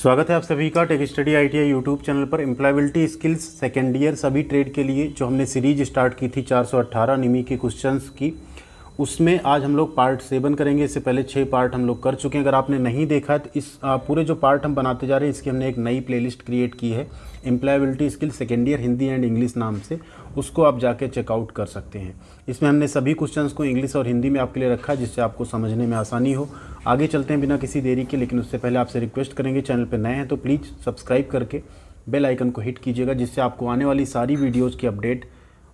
स्वागत है आप सभी का tech study ITI YouTube channel पर। एम्प्लॉयबिलिटी स्किल्स सेकेंड ईयर सभी ट्रेड के लिए जो हमने सीरीज स्टार्ट की थी 418 निमी के क्वेश्चंस की, उसमें आज हम लोग पार्ट 7 करेंगे। इससे पहले 6 पार्ट हम लोग कर चुके हैं। अगर आपने नहीं देखा है तो इस पूरे जो पार्ट हम बनाते जा रहे हैं इसकी हमने एक नई प्लेलिस्ट क्रिएट की है, employability skills second year Hindi and English नाम से। उसको आप जाके चेकआउट कर सकते हैं। इसमें हमने सभी क्वेश्चंस को इंग्लिश और हिंदी में आपके लिए रखा है जिससे आपको समझने में आसानी हो। आगे चलते हैं बिना किसी देरी के, लेकिन उससे पहले आपसे रिक्वेस्ट करेंगे, चैनल पर नए हैं तो प्लीज़ सब्सक्राइब करके बेल आइकन को हिट कीजिएगा जिससे आपको आने वाली सारी वीडियोज़ की अपडेट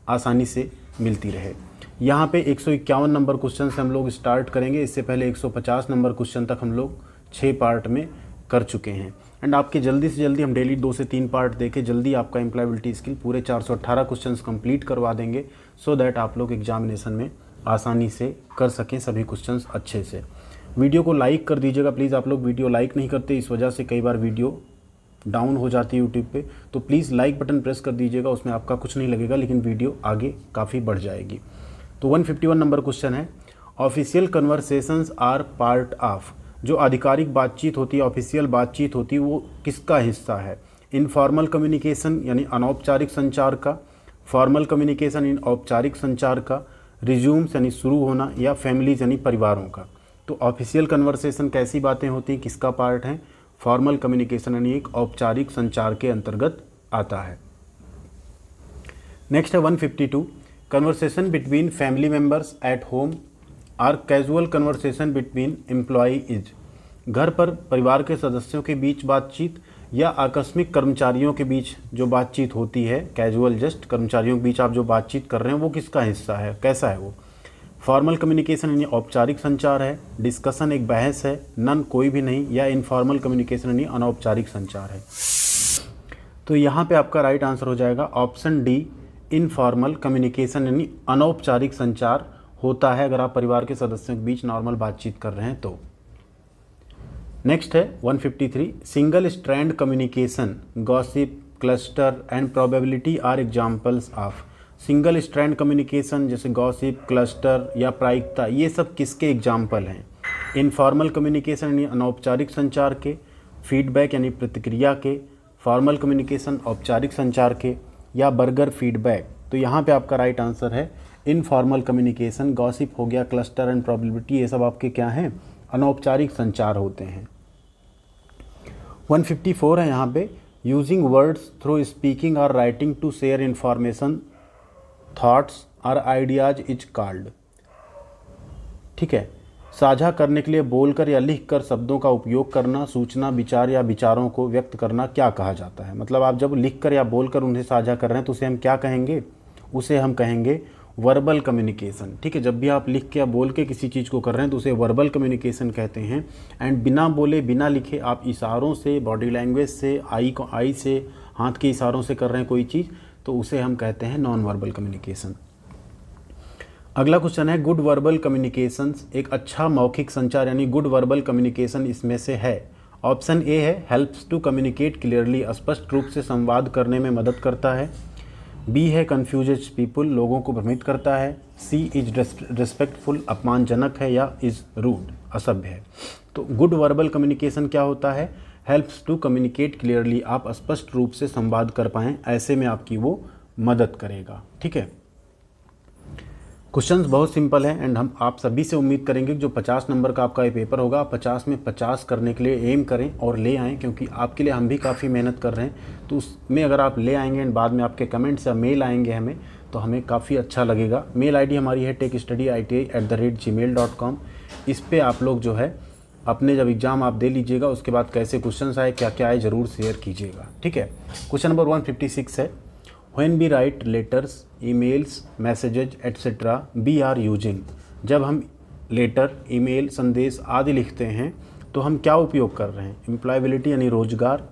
आसानी से मिलती रहे। यहाँ पे 151 नंबर क्वेश्चन से हम लोग स्टार्ट करेंगे। इससे पहले 150 नंबर क्वेश्चन तक हम लोग 6 पार्ट में कर चुके हैं। एंड आपके जल्दी से जल्दी हम डेली 2 से 3 पार्ट देके जल्दी आपका एम्प्लॉयबिलिटी स्किल पूरे 418 क्वेश्चंस कंप्लीट करवा देंगे, सो दैट आप लोग एग्जामिनेशन में आसानी से कर सकें सभी क्वेश्चंस अच्छे से। वीडियो को लाइक कर दीजिएगा प्लीज़। आप लोग वीडियो लाइक नहीं करते, इस वजह से कई बार वीडियो डाउन हो जाती है यूट्यूब पे। तो प्लीज़ लाइक बटन प्रेस कर दीजिएगा, उसमें आपका कुछ नहीं लगेगा लेकिन वीडियो आगे काफ़ी बढ़ जाएगी। तो 151 नंबर क्वेश्चन है, official conversations are part of. जो आधिकारिक बातचीत होती है, ऑफिशियल बातचीत होती है, वो किसका हिस्सा है? इनफॉर्मल कम्युनिकेशन यानी अनौपचारिक संचार का, फॉर्मल कम्युनिकेशन यानी औपचारिक संचार का, रिज्यूम्स यानी शुरू होना, या फैमिलीज यानी परिवारों का। तो ऑफिशियल कन्वर्सेशन कैसी बातें होती हैं, किसका पार्ट है? फॉर्मल कम्युनिकेशन यानी एक औपचारिक संचार के अंतर्गत आता है। नेक्स्ट है 152, conversation between family members at home or casual conversation between employees. घर पर परिवार के सदस्यों के बीच बातचीत या आकस्मिक कर्मचारियों के बीच जो बातचीत होती है, कैजुअल जस्ट कर्मचारियों के बीच आप जो बातचीत कर रहे हैं वो किसका हिस्सा है, कैसा है वो? फॉर्मल कम्युनिकेशन यानी औपचारिक संचार है, डिस्कशन एक बहस है, नन कोई भी नहीं, या इनफॉर्मल कम्युनिकेशन यानी अनौपचारिक संचार है। तो यहाँ पे आपका राइट आंसर हो जाएगा ऑप्शन डी, इनफॉर्मल कम्युनिकेशन यानी अनौपचारिक संचार होता है अगर आप परिवार के सदस्यों के बीच नॉर्मल बातचीत कर रहे हैं तो। नेक्स्ट है 153, single strand communication, gossip, cluster and probability are examples of. Single strand communication जैसे गॉसिप, क्लस्टर या प्रायिकता, ये सब किसके एग्जाम्पल हैं? इनफॉर्मल कम्युनिकेशन यानी अनौपचारिक संचार के, फीडबैक यानी प्रतिक्रिया के, फॉर्मल कम्युनिकेशन औपचारिक संचार के, या बर्गर फीडबैक। तो यहाँ पे आपका राइट आंसर है इनफॉर्मल कम्युनिकेशन। गॉसिप हो गया, क्लस्टर एंड प्रोबेबिलिटी, ये सब आपके क्या हैं? अनौपचारिक संचार होते हैं। 154 है यहाँ पे, यूजिंग वर्ड्स थ्रू स्पीकिंग और writing to share information, thoughts और आइडियाज इज कॉल्ड। ठीक है, साझा करने के लिए बोलकर या लिखकर शब्दों का उपयोग करना, सूचना, विचार या विचारों को व्यक्त करना क्या कहा जाता है? मतलब आप जब लिखकर या बोलकर उन्हें साझा कर रहे हैं तो उसे हम क्या कहेंगे? उसे हम कहेंगे वर्बल कम्युनिकेशन। ठीक है, जब भी आप लिख के या बोल के किसी चीज़ को कर रहे हैं तो उसे वर्बल कम्युनिकेशन कहते हैं। एंड बिना बोले बिना लिखे आप इशारों से, बॉडी लैंग्वेज से, आई से, हाथ के इशारों से कर रहे हैं कोई चीज़, तो उसे हम कहते हैं नॉन वर्बल कम्युनिकेशन। अगला क्वेश्चन है, गुड वर्बल कम्युनिकेशंस, एक अच्छा मौखिक संचार यानी गुड वर्बल कम्युनिकेशन इसमें से है? ऑप्शन ए है हेल्प्स टू कम्युनिकेट क्लियरली, स्पष्ट रूप से संवाद करने में मदद करता है। बी है कन्फ्यूजेज पीपल, लोगों को भ्रमित करता है। सी इज रिस्पेक्टफुल, अपमानजनक है, या इज रूड, असभ्य है। तो गुड वर्बल कम्युनिकेशन क्या होता है? हेल्प्स टू कम्युनिकेट क्लियरली, आप स्पष्ट रूप से संवाद कर पाएँ, ऐसे में आपकी वो मदद करेगा। ठीक है, क्वेश्चंस बहुत सिंपल हैं एंड हम आप सभी से उम्मीद करेंगे कि जो 50 नंबर का आपका ये पेपर होगा, 50 में 50 करने के लिए एम करें और ले आएँ, क्योंकि आपके लिए हम भी काफ़ी मेहनत कर रहे हैं। तो उसमें अगर आप ले आएंगे एंड बाद में आपके कमेंट्स या मेल आएंगे हमें, तो हमें काफ़ी अच्छा लगेगा। मेल आईडी हमारी है techstudyiti@gmail.com। इस पर आप लोग जो है अपने जब एग्ज़ाम आप दे लीजिएगा उसके बाद कैसे क्वेश्चन आए, क्या क्या आए, ज़रूर शेयर कीजिएगा। ठीक है, क्वेश्चन नंबर 156 है, When we write letters, emails, messages, etc. we are using। जब हम लेटर, ईमेल, संदेश आदि लिखते हैं तो हम क्या उपयोग कर रहे हैं? एम्प्लॉयबिलिटी यानी रोजगार,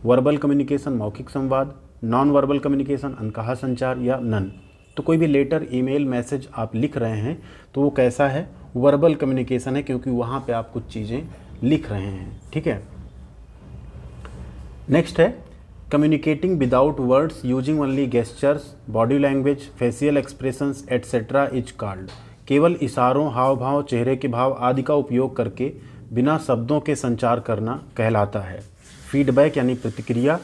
वर्बल कम्युनिकेशन मौखिक संवाद, नॉन वर्बल कम्युनिकेशन अनकहा संचार, या नन। तो कोई भी लेटर, ईमेल, मैसेज आप लिख रहे हैं तो वो कैसा है? वर्बल कम्युनिकेशन है, क्योंकि वहाँ पे आप कुछ चीज़ें लिख रहे हैं। ठीक है, नेक्स्ट है communicating without words using only gestures, body language, facial expressions etcetera is called. केवल इशारों, हाव भाव, चेहरे के भाव आदि का उपयोग करके बिना शब्दों के संचार करना कहलाता है? फीडबैक यानी प्रतिक्रिया,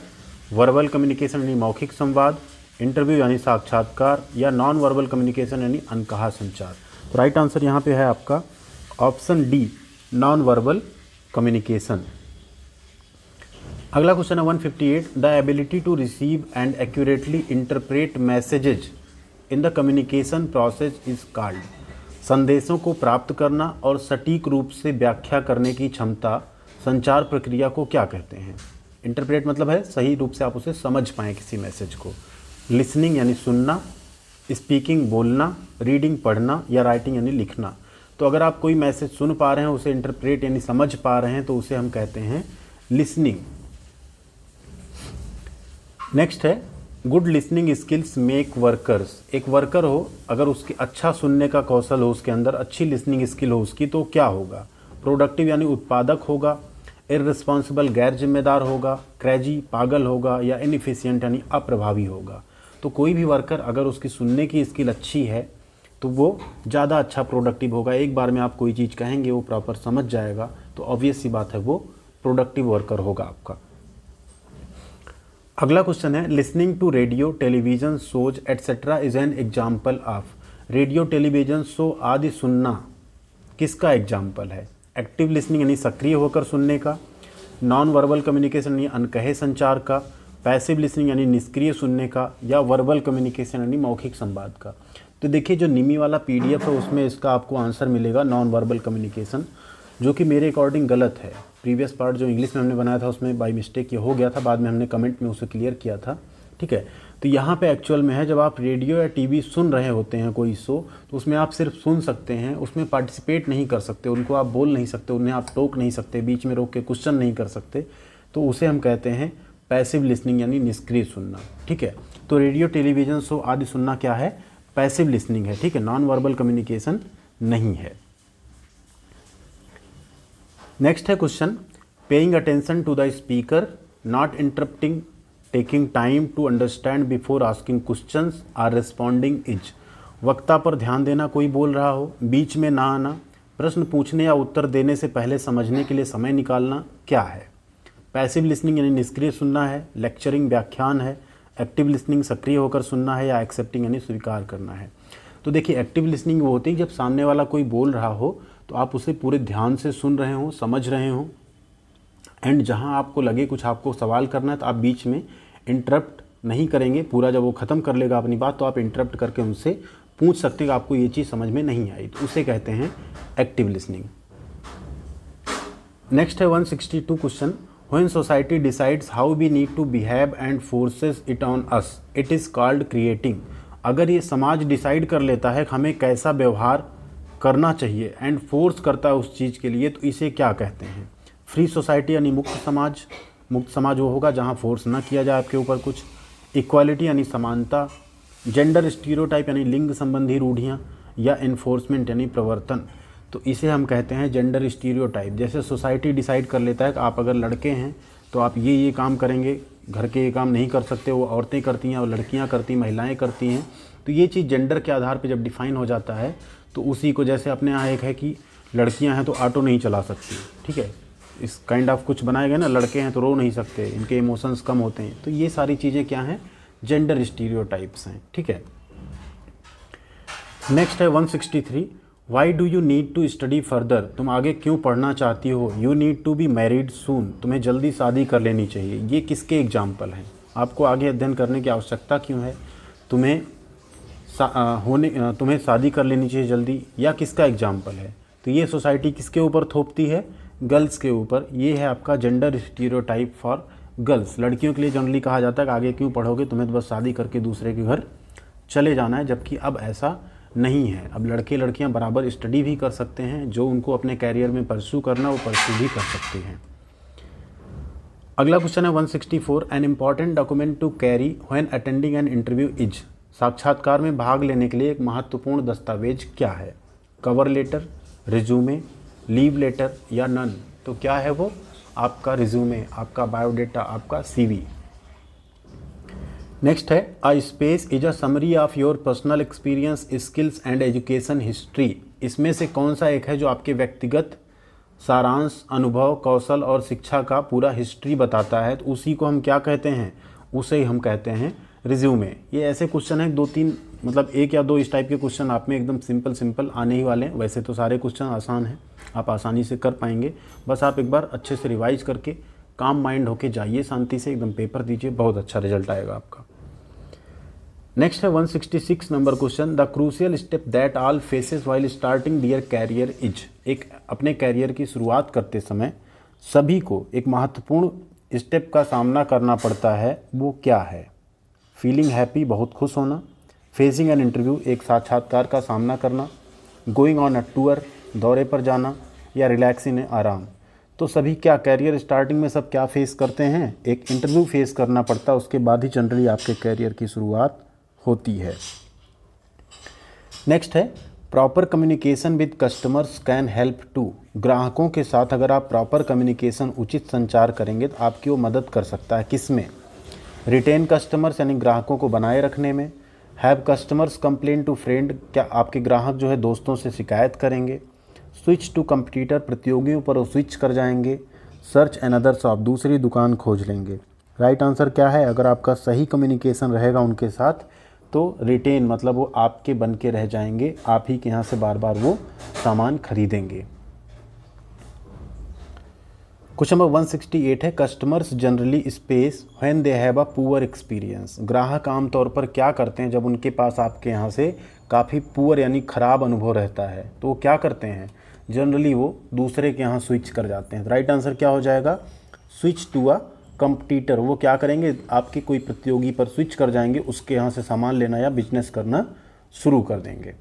वर्बल कम्युनिकेशन यानी मौखिक संवाद, इंटरव्यू यानी साक्षात्कार, या नॉन वर्बल कम्युनिकेशन यानी अनकहा संचार? तो राइट आंसर यहाँ पे है आपका option D, non verbal communication. अगला क्वेश्चन है 158, the ability to receive and accurately interpret messages in the communication process is called. संदेशों को प्राप्त करना और सटीक रूप से व्याख्या करने की क्षमता संचार प्रक्रिया को क्या कहते हैं? इंटरप्रेट मतलब है सही रूप से आप उसे समझ पाएँ किसी मैसेज को। लिसनिंग यानी सुनना, स्पीकिंग बोलना, रीडिंग पढ़ना, या राइटिंग यानी लिखना। तो अगर आप कोई मैसेज सुन पा रहे हैं, उसे इंटरप्रेट यानी समझ पा रहे हैं, तो उसे हम कहते हैं लिसनिंग। नेक्स्ट है good listening skills make workers. एक वर्कर हो, अगर उसकी अच्छा सुनने का कौशल हो, उसके अंदर अच्छी लिसनिंग स्किल हो उसकी, तो क्या होगा? प्रोडक्टिव यानी उत्पादक होगा, इररिस्पॉन्सिबल गैर जिम्मेदार होगा, क्रेजी पागल होगा, या इनएफिशिएंट यानी अप्रभावी होगा। तो कोई भी वर्कर अगर उसकी सुनने की स्किल अच्छी है तो वो ज़्यादा अच्छा प्रोडक्टिव होगा। एक बार में आप कोई चीज़ कहेंगे वो प्रॉपर समझ जाएगा, तो ऑब्वियस सी बात है वो प्रोडक्टिव वर्कर होगा आपका। अगला क्वेश्चन है listening to radio, television shows etcetera is an example of. Radio, television show आदि सुनना किसका एग्जाम्पल है? एक्टिव लिसनिंग यानी सक्रिय होकर सुनने का, नॉन वर्बल कम्युनिकेशन यानी अनकहे संचार का, पैसिव लिसनिंग यानी निष्क्रिय सुनने का, या वर्बल कम्युनिकेशन यानी मौखिक संवाद का। तो देखिए जो निमी वाला PDF है उसमें इसका आपको आंसर मिलेगा नॉन वर्बल कम्युनिकेशन, जो कि मेरे अकॉर्डिंग गलत है। प्रीवियस पार्ट जो इंग्लिश में हमने बनाया था उसमें बाय मिस्टेक ये हो गया था, बाद में हमने कमेंट में उसे क्लियर किया था, ठीक है। तो यहाँ पे एक्चुअल में है जब आप रेडियो या टीवी सुन रहे होते हैं कोई शो, तो उसमें आप सिर्फ सुन सकते हैं, उसमें पार्टिसिपेट नहीं कर सकते, उनको आप बोल नहीं सकते, उन्हें आप टोक नहीं सकते, बीच में रोक के क्वेश्चन नहीं कर सकते, तो उसे हम कहते हैं पैसिव लिसनिंग यानी निष्क्रिय सुनना, ठीक है। तो रेडियो, टेलीविज़न शो आदि सुनना क्या है? पैसिव लिसनिंग है, ठीक है, नॉन वर्बल कम्युनिकेशन नहीं है। नेक्स्ट है question paying attention to the speaker, not interrupting, taking time to understand before asking questions, or responding is. वक्ता पर ध्यान देना, कोई बोल रहा हो, बीच में ना आना, प्रश्न पूछने या उत्तर देने से पहले समझने के लिए समय निकालना, क्या है? पैसिव लिसनिंग यानी निष्क्रिय सुनना है, लेक्चरिंग व्याख्यान है, एक्टिव लिसनिंग सक्रिय होकर सुनना है, या एक्सेप्टिंग यानी स्वीकार करना है। तो देखिए एक्टिव लिसनिंग वो होती है जब सामने वाला कोई बोल रहा हो तो आप उसे पूरे ध्यान से सुन रहे हो, समझ रहे हो, एंड जहां आपको लगे कुछ आपको सवाल करना है तो आप बीच में इंटरप्ट नहीं करेंगे। पूरा जब वो ख़त्म कर लेगा अपनी बात तो आप इंटरप्ट करके उनसे पूछ सकते हो आपको ये चीज़ समझ में नहीं आई, तो उसे कहते हैं एक्टिव लिसनिंग। नेक्स्ट है 162 question when society decides how we need to behave and forces it on us, it is called creating. अगर ये समाज डिसाइड कर लेता है कि हमें कैसा व्यवहार करना चाहिए एंड फोर्स करता है उस चीज़ के लिए, तो इसे क्या कहते हैं? फ्री सोसाइटी यानी मुक्त समाज। मुक्त समाज वो होगा जहाँ फोर्स ना किया जाए आपके ऊपर कुछ। इक्वालिटी यानी समानता। जेंडर स्टीरियोटाइप यानी लिंग संबंधी रूढ़ियाँ, या इन्फोर्समेंट यानी प्रवर्तन। तो इसे हम कहते हैं जेंडर स्टीरियोटाइप। जैसे सोसाइटी डिसाइड कर लेता है कि आप अगर लड़के हैं तो आप ये काम करेंगे, घर के ये काम नहीं कर सकते, वो औरतें करती हैं और लड़कियां करती, महिलाएं करती हैं। तो ये चीज़ जेंडर के आधार पे जब डिफाइन हो जाता है तो उसी को, जैसे अपने यहाँ एक है कि लड़कियां हैं तो ऑटो नहीं चला सकती, ठीक है, इस काइंड ऑफ कुछ बनाए गए ना, लड़के हैं तो रो नहीं सकते, इनके इमोशंस कम होते हैं। तो ये सारी चीज़ें क्या हैं? जेंडर स्टीरियोटाइप्स हैं, ठीक है। नेक्स्ट है 163 why do you need to study further. तुम आगे क्यों पढ़ना चाहती हो? You need to be married soon. तुम्हें जल्दी शादी कर लेनी चाहिए। ये किसके एग्जाम्पल हैं? आपको आगे अध्ययन करने की आवश्यकता क्यों है? तुम्हें शादी कर लेनी चाहिए जल्दी, या किसका एग्जाम्पल है? तो ये सोसाइटी किसके ऊपर थोपती है? गर्ल्स के ऊपर। ये है आपका जेंडर स्टीरियोटाइप फॉर गर्ल्स। लड़कियों के लिए जनरली कहा जाता है कि आगे क्यों पढ़ोगे, तुम्हें तो बस शादी करके दूसरे के घर चले जाना है, जबकि अब ऐसा नहीं है। अब लड़के लड़कियां बराबर स्टडी भी कर सकते हैं, जो उनको अपने कैरियर में परस्यू करना वो परस्यू भी कर सकते हैं। अगला क्वेश्चन है 164 an important document to carry when attending an interview is. साक्षात्कार में भाग लेने के लिए एक महत्वपूर्ण दस्तावेज क्या है? Cover letter, resume, leave letter, या नन। तो क्या है वो? आपका रिज्यूमे, आपका बायोडेटा, आपका CV। नेक्स्ट है a space is a summary of your personal experience, skills and education history. इसमें से कौन सा एक है जो आपके व्यक्तिगत सारांश, अनुभव, कौशल और शिक्षा का पूरा हिस्ट्री बताता है, तो उसी को हम क्या कहते हैं, उसे ही हम कहते हैं रिज्यूमे। ये ऐसे क्वेश्चन हैं, 2-3 मतलब 1 या 2 इस टाइप के क्वेश्चन आप में एकदम सिंपल आने ही वाले हैं। वैसे तो सारे क्वेश्चन आसान हैं, आप आसानी से कर पाएंगे, बस आप एक बार अच्छे से रिवाइज करके काम माइंड होके जाइए, शांति से एकदम पेपर दीजिए, बहुत अच्छा रिजल्ट आएगा आपका। नेक्स्ट है 166 number question, the crucial step that all faces while starting their career is. एक अपने कैरियर की शुरुआत करते समय सभी को एक महत्वपूर्ण स्टेप का सामना करना पड़ता है, वो क्या है? फीलिंग हैप्पी, बहुत खुश होना, फेसिंग एन इंटरव्यू, एक साक्षात्कार का सामना करना, गोइंग ऑन अ टूर, दौरे पर जाना, या रिलैक्सिंग, आराम। तो सभी क्या कैरियर स्टार्टिंग में सब क्या फेस करते हैं? एक इंटरव्यू फेस करना पड़ता है, उसके बाद ही जनरली आपके कैरियर की शुरुआत होती है। नेक्स्ट है proper communication with customers can help to. ग्राहकों के साथ अगर आप प्रॉपर कम्युनिकेशन, उचित संचार करेंगे तो आपकी वो मदद कर सकता है। किस में? रिटेन कस्टमर्स यानी ग्राहकों को बनाए रखने में। Have customers complain to friend, क्या आपके ग्राहक जो है दोस्तों से शिकायत करेंगे। स्विच टू कंपटीटर, प्रतियोगियों पर वो स्विच कर जाएंगे। सर्च अनदर शॉप, दूसरी दुकान खोज लेंगे। राइट आंसर क्या है? अगर आपका सही कम्युनिकेशन रहेगा उनके साथ तो रिटेन मतलब वो आपके बन के रह जाएंगे, आप ही के यहाँ से बार बार वो सामान खरीदेंगे। क्वेश्चन नंबर 168 है, customers generally space when they have a poor experience. ग्राहक आमतौर पर क्या करते हैं जब उनके पास आपके यहाँ से काफ़ी पुअर यानी ख़राब अनुभव रहता है, तो वो क्या करते हैं? जनरली वो दूसरे के यहाँ स्विच कर जाते हैं। राइट आंसर क्या हो जाएगा? Switch to a competitor. वो क्या करेंगे? आपके कोई प्रतियोगी पर स्विच कर जाएंगे, उसके यहाँ से सामान लेना या बिजनेस करना शुरू कर देंगे।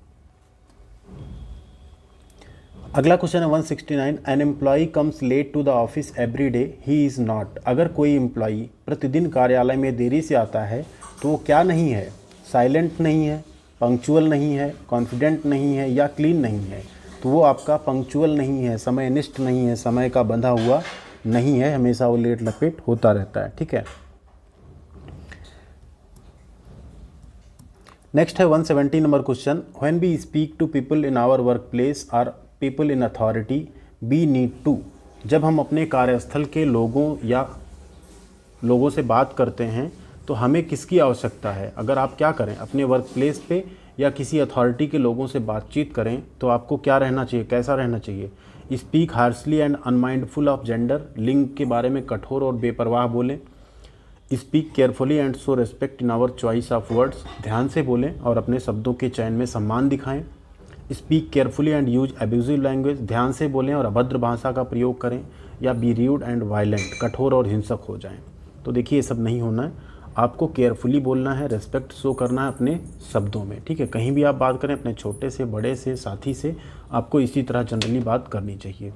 अगला क्वेश्चन है 169, an employee comes late to the office every day, he is not. अगर कोई एम्प्लॉई प्रतिदिन कार्यालय में देरी से आता है तो वो क्या नहीं है? साइलेंट नहीं है, पंक्चुअल नहीं है, कॉन्फिडेंट नहीं है, या क्लीन नहीं है। तो वो आपका पंक्चुअल नहीं है, समयनिष्ठ नहीं है, समय का बंधा हुआ नहीं है, हमेशा वो लेट लपेट होता रहता है। ठीक है। नेक्स्ट है 170 number question, when we speak to people in our work place or people in authority we need to. जब हम अपने कार्यस्थल के लोगों से बात करते हैं तो हमें किसकी आवश्यकता है? अगर आप क्या करें, अपने वर्क प्लेस पे या किसी अथॉरिटी के लोगों से बातचीत करें तो आपको क्या रहना चाहिए, कैसा रहना चाहिए? Speak harshly and unmindful of gender, लिंग के बारे में कठोर और बेपरवाह बोलें। Speak carefully and show respect in our choice of words, ध्यान से बोलें और अपने शब्दों के चयन में सम्मान दिखाएं। Speak carefully and use abusive language, ध्यान से बोलें और अभद्र भाषा का प्रयोग करें। या बी र्यूड एंड वायलेंट, कठोर और हिंसक हो जाएं। तो देखिए ये सब नहीं होना है, आपको केयरफुली बोलना है, रेस्पेक्ट शो करना है अपने शब्दों में। ठीक है, कहीं भी आप बात करें अपने छोटे से, बड़े से, साथी से, आपको इसी तरह जनरली बात करनी चाहिए।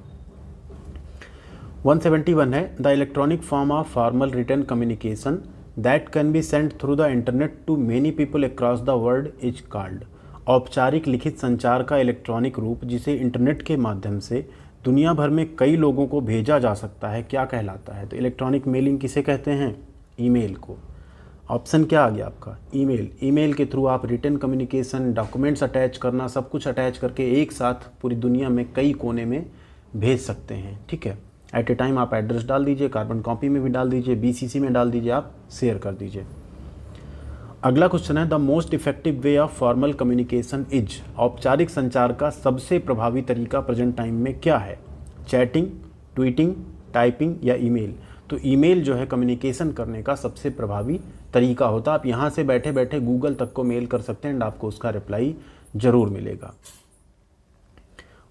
171 है, the electronic form of formal written communication that can be send through the internet to many people across the world is called. औपचारिक लिखित संचार का इलेक्ट्रॉनिक रूप जिसे इंटरनेट के माध्यम से दुनिया भर में कई लोगों को भेजा जा सकता है, क्या कहलाता है? तो इलेक्ट्रॉनिक मेलिंग किसे कहते हैं? ईमेल को। ऑप्शन क्या आ गया आपका? ईमेल। ईमेल के थ्रू आप रिटन कम्युनिकेशन, डॉक्यूमेंट्स अटैच करना, सब कुछ अटैच करके एक साथ पूरी दुनिया में कई कोने में भेज सकते हैं। ठीक है, एट ए टाइम आप एड्रेस डाल दीजिए, कार्बन कॉपी में भी डाल दीजिए, BCC में डाल दीजिए, आप शेयर कर दीजिए। अगला क्वेश्चन है, the most effective way of formal communication is. औपचारिक संचार का सबसे प्रभावी तरीका प्रेजेंट टाइम में क्या है? चैटिंग, ट्वीटिंग, टाइपिंग या ईमेल? तो ईमेल जो है कम्युनिकेशन करने का सबसे प्रभावी तरीका होता है। आप यहाँ से बैठे बैठे गूगल तक को मेल कर सकते हैं एंड आपको उसका रिप्लाई ज़रूर मिलेगा।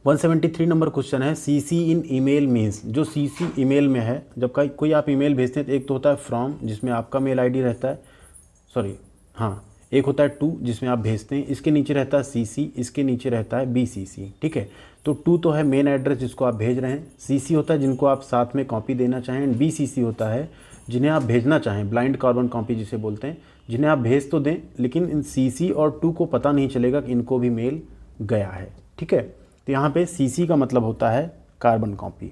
173 नंबर क्वेश्चन है, CC इन ईमेल मीन्स। जो CC ईमेल में है, जब कोई आप ईमेल भेजते हैं तो एक तो होता है फ्रॉम जिसमें आपका मेल ID रहता है, एक होता है टू जिसमें आप भेजते हैं, इसके नीचे रहता है CC, इसके नीचे रहता है BCC। ठीक है, तो टू तो है मेन एड्रेस जिसको आप भेज रहे हैं, CC होता है जिनको आप साथ में कॉपी देना चाहें, एंड BCC होता है जिन्हें आप भेजना चाहें, ब्लाइंड कार्बन कॉपी जिसे बोलते हैं, जिन्हें आप भेज तो दें लेकिन इन CC और टू को पता नहीं चलेगा कि इनको भी मेल गया है। ठीक है, तो यहाँ पे CC का मतलब होता है कार्बन कॉपी।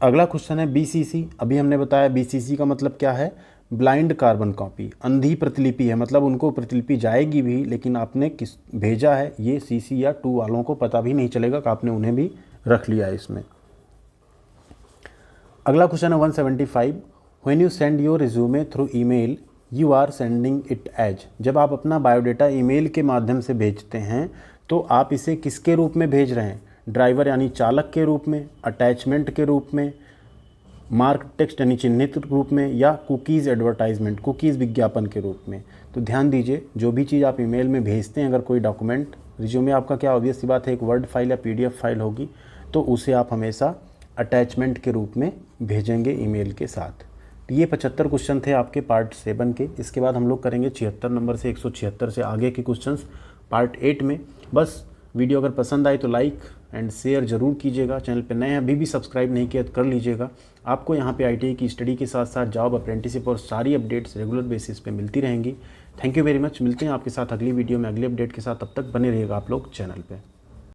अगला क्वेश्चन है BCC। अभी हमने बताया BCC का मतलब क्या है? ब्लाइंड कार्बन कॉपी, अंधी प्रतिलिपि है, मतलब उनको प्रतिलिपि जाएगी भी लेकिन आपने किस भेजा है ये CC या टू वालों को पता भी नहीं चलेगा कि आपने उन्हें भी रख लिया है इसमें। अगला क्वेश्चन है 175, when you send your resume through email you are sending it as. जब आप अपना बायोडाटा ईमेल के माध्यम से भेजते हैं तो आप इसे किसके रूप में भेज रहे हैं? ड्राइवर यानी चालक के रूप में, अटैचमेंट के रूप में, मार्क टेक्स्ट यानी चिन्हित रूप में, या कुकीज़ एडवर्टाइजमेंट, कुकीज़ विज्ञापन के रूप में। तो ध्यान दीजिए, जो भी चीज़ आप ईमेल में भेजते हैं, अगर कोई डॉक्यूमेंट, रिज्यूमे आपका क्या ऑब्वियस सी बात है एक वर्ड फाइल या पीडीएफ फाइल होगी, तो उसे आप हमेशा अटैचमेंट के रूप में भेजेंगे ईमेल के साथ। तो ये 75 क्वेश्चन थे आपके पार्ट 7 के। इसके बाद हम लोग करेंगे 76 नंबर से 176 से आगे के क्वेश्चंस पार्ट 8 में। बस वीडियो अगर पसंद आए तो लाइक एंड शेयर ज़रूर कीजिएगा। चैनल पे नए हैं, अभी भी सब्सक्राइब नहीं किया तो कर लीजिएगा। आपको यहाँ पे आईटीआई की स्टडी के साथ साथ जॉब, अप्रेंटिसशिप और सारी अपडेट्स रेगुलर बेसिस पे मिलती रहेंगी। Thank you very much. मिलते हैं आपके साथ अगली वीडियो में अगले अपडेट के साथ। तब तक बने रहिएगा आप लोग चैनल पे।